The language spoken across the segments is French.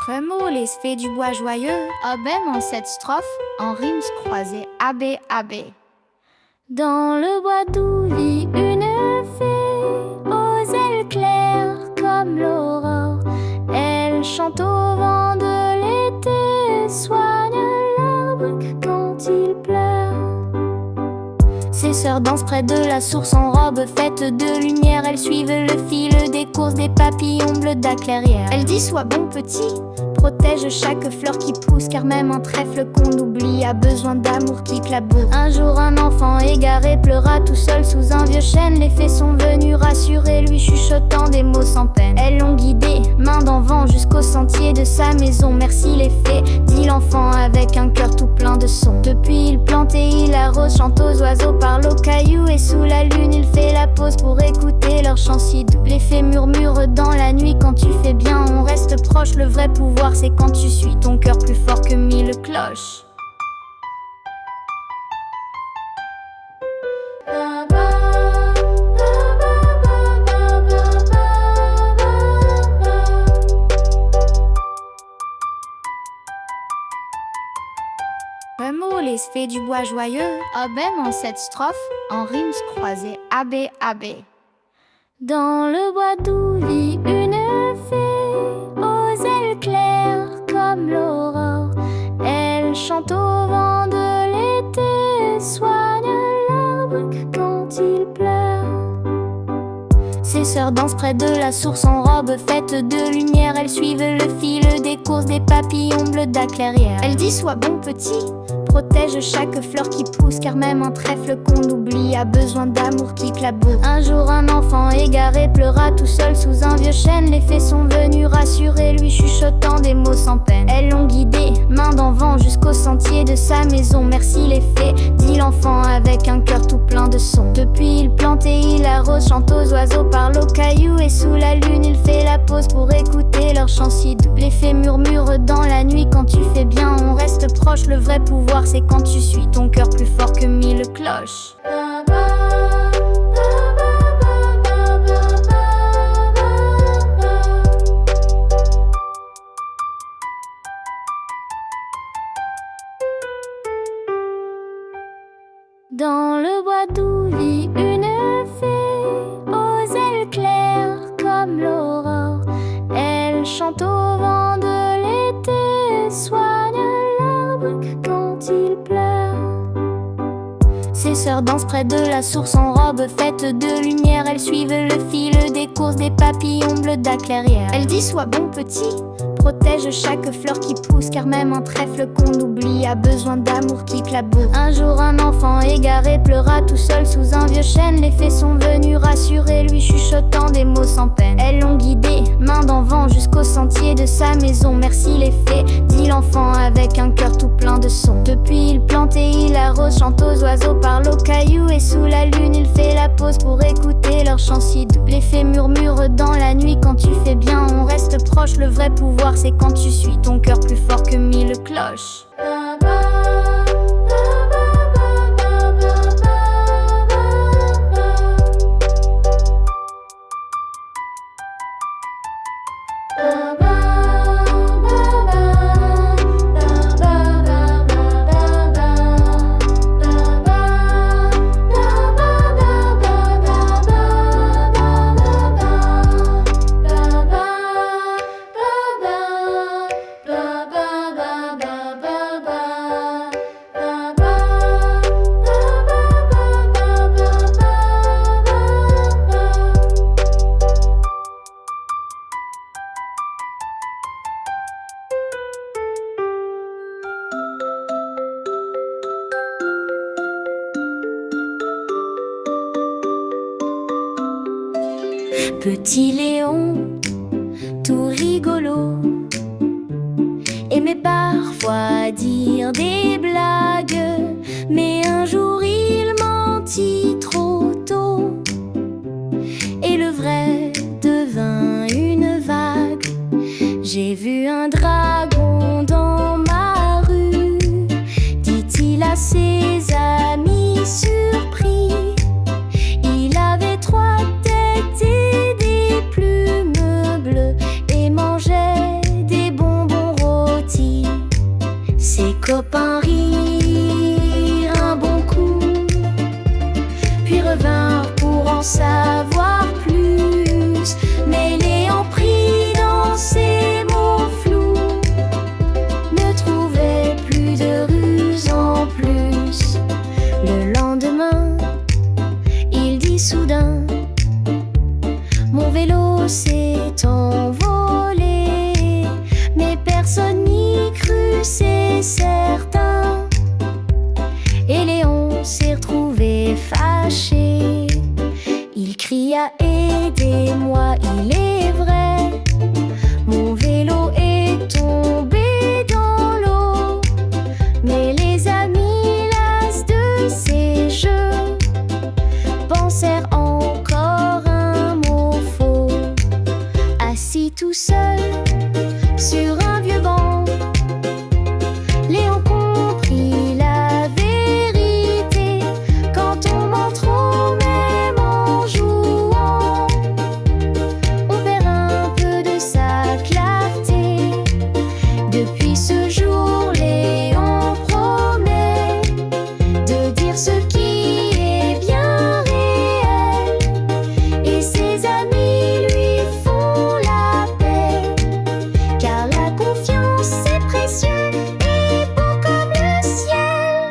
Remoulez fait du bois joyeux. Même en cette strophe, en rimes croisées, AB, AB. Dans le bois doux vit une fée, aux ailes claires comme l'aurore. Elle chante au vent de l'été, soigne l'arbre quand il pleure. Ses sœurs dansent près de la source en robe faite de lumière. Elles suivent le fil des courses des papillons bleus de la clairière. Elle dit sois bon petit, protège chaque fleur qui pousse, car même un trèfle qu'on oublie a besoin d'amour qui claboure. Un jour un enfant égaré pleura tout seul sous un vieux chêne. Les fées sont venues rassurer, lui chuchotant des mots sans peine. Elles l'ont guidé, main dans vent, jusqu'au sentier de sa maison. Merci les fées, dit l'enfant avec un cœur tout plein de sons. Depuis il plante et il arrose, chante aux oiseaux, parle aux cailloux, et sous la lune il fait la pause pour écouter leur chant si doux. Les fées murmurent dans la nuit, quand tu fais bien on reste proche. Le vrai pouvoir c'est quand tu suis ton cœur plus fort que 1000 cloches. Remoulez fait du bois joyeux. Même en cette strophe, en rimes croisées, AB, AB. Dans le bois doux vit une fée, aux ailes claires comme l'aurore. Elle chante au vent de l'été, soigne l'arbre quand il pleure. Ses sœurs dansent près de la source en robe faite de lumière. Elles suivent le fil des courses des papillons bleus de la clairière. Elle dit sois bon petit, protège chaque fleur qui pousse, car même un trèfle qu'on oublie a besoin d'amour qui claboure. Un jour un enfant égaré pleura tout seul sous un vieux chêne. Les fées sont venues rassurer, lui chuchotant des mots sans peine. Elles l'ont guidé, main dans vent, jusqu'au sentier de sa maison. Merci les fées, dit l'enfant avec un cœur tout plein de sons. Depuis il plante et il arrose, chante aux oiseaux, parle aux cailloux, et sous la lune il fait la pause pour écouter leur chant si doux. Les fées murmurent dans la nuit, quand tu fais bien on reste proche. Le vrai pouvoir c'est quand tu suis ton cœur plus fort que 1000 cloches. Dans le bois doux vit une fée, aux ailes claires comme l'aurore. Elle chante au vent de l'été, soigne l'arbre quand il pleure. Ses sœurs dansent près de la source en robe faite de lumière. Elles suivent le fil des courses des papillons bleus de la clairière. Elle dit sois bon petit, protège chaque fleur qui pousse, car même un trèfle qu'on oublie a besoin d'amour qui claboure. Un jour un enfant égaré pleura tout seul sous un vieux chêne. Les fées sont venues rassurer, lui chuchotant des mots sans peine. Elles l'ont guidé, main dans vent, jusqu'au sentier de sa maison. Merci les fées, dit l'enfant avec un cœur tout plein de sons. Depuis il plante et il arrose, chante aux oiseaux, parle aux cailloux, et sous la lune il fait la pause pour écouter leur chant si doux. Les fées murmurent dans la nuit, quand tu fais bien on reste proche. Le vrai pouvoir c'est quand tu suis ton cœur plus fort que 1000 cloches. Petit Léon, tout rigolo, aimait parfois dire des blagues, mais un jour il mentit trop tôt, et le vrai devint une vague. J'ai vu un dragon dans ma rue, dit-il à ses amis surpris. Il avait 3 têtes et des plumes bleues, et mangeait des bonbons cria aidez-moi, il est vrai, mon vélo est tombé dans l'eau. Mais les amis, las de ces jeux, pensèrent encore un mot faux. Assis tout seul sur un vieux banc, Léon comprit la vérité. Quand on ment trop, même en jouant, on perd un peu de sa clarté. Depuis ce jour, Léon promet de dire ce qui est bien réel, et ses amis lui font la paix, car la confiance c'est précieux et beau comme le ciel.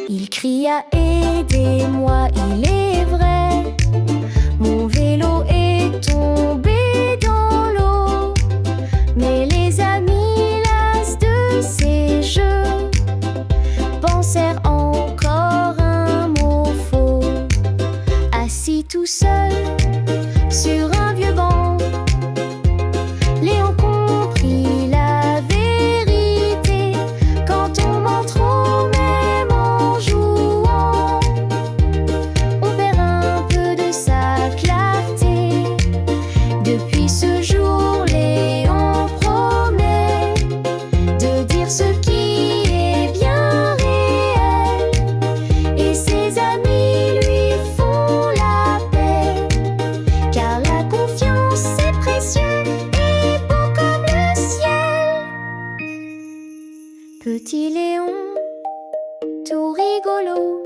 Il cria aidez-moi, il est vrai, mon vélo est tombé dans l'eau. Mais les amis, las de ces jeux, pensèrent encore un mot faux. Assis tout seul sur un vieux banc, Léon comprit la vérité. Quand on ment trop, même en jouant, on perd un peu de sa clarté. Depuis ce jour, Léon promet de dire ce qui est bien réel, et ses amis lui font la paix, car la confiance c'est précieux et beau comme le ciel. Petit Léon, tout rigolo,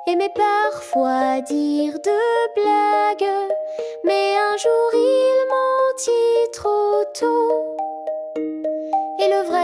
aimait parfois dire de blagues, mais un jour il mentit trop tôt, et le vrai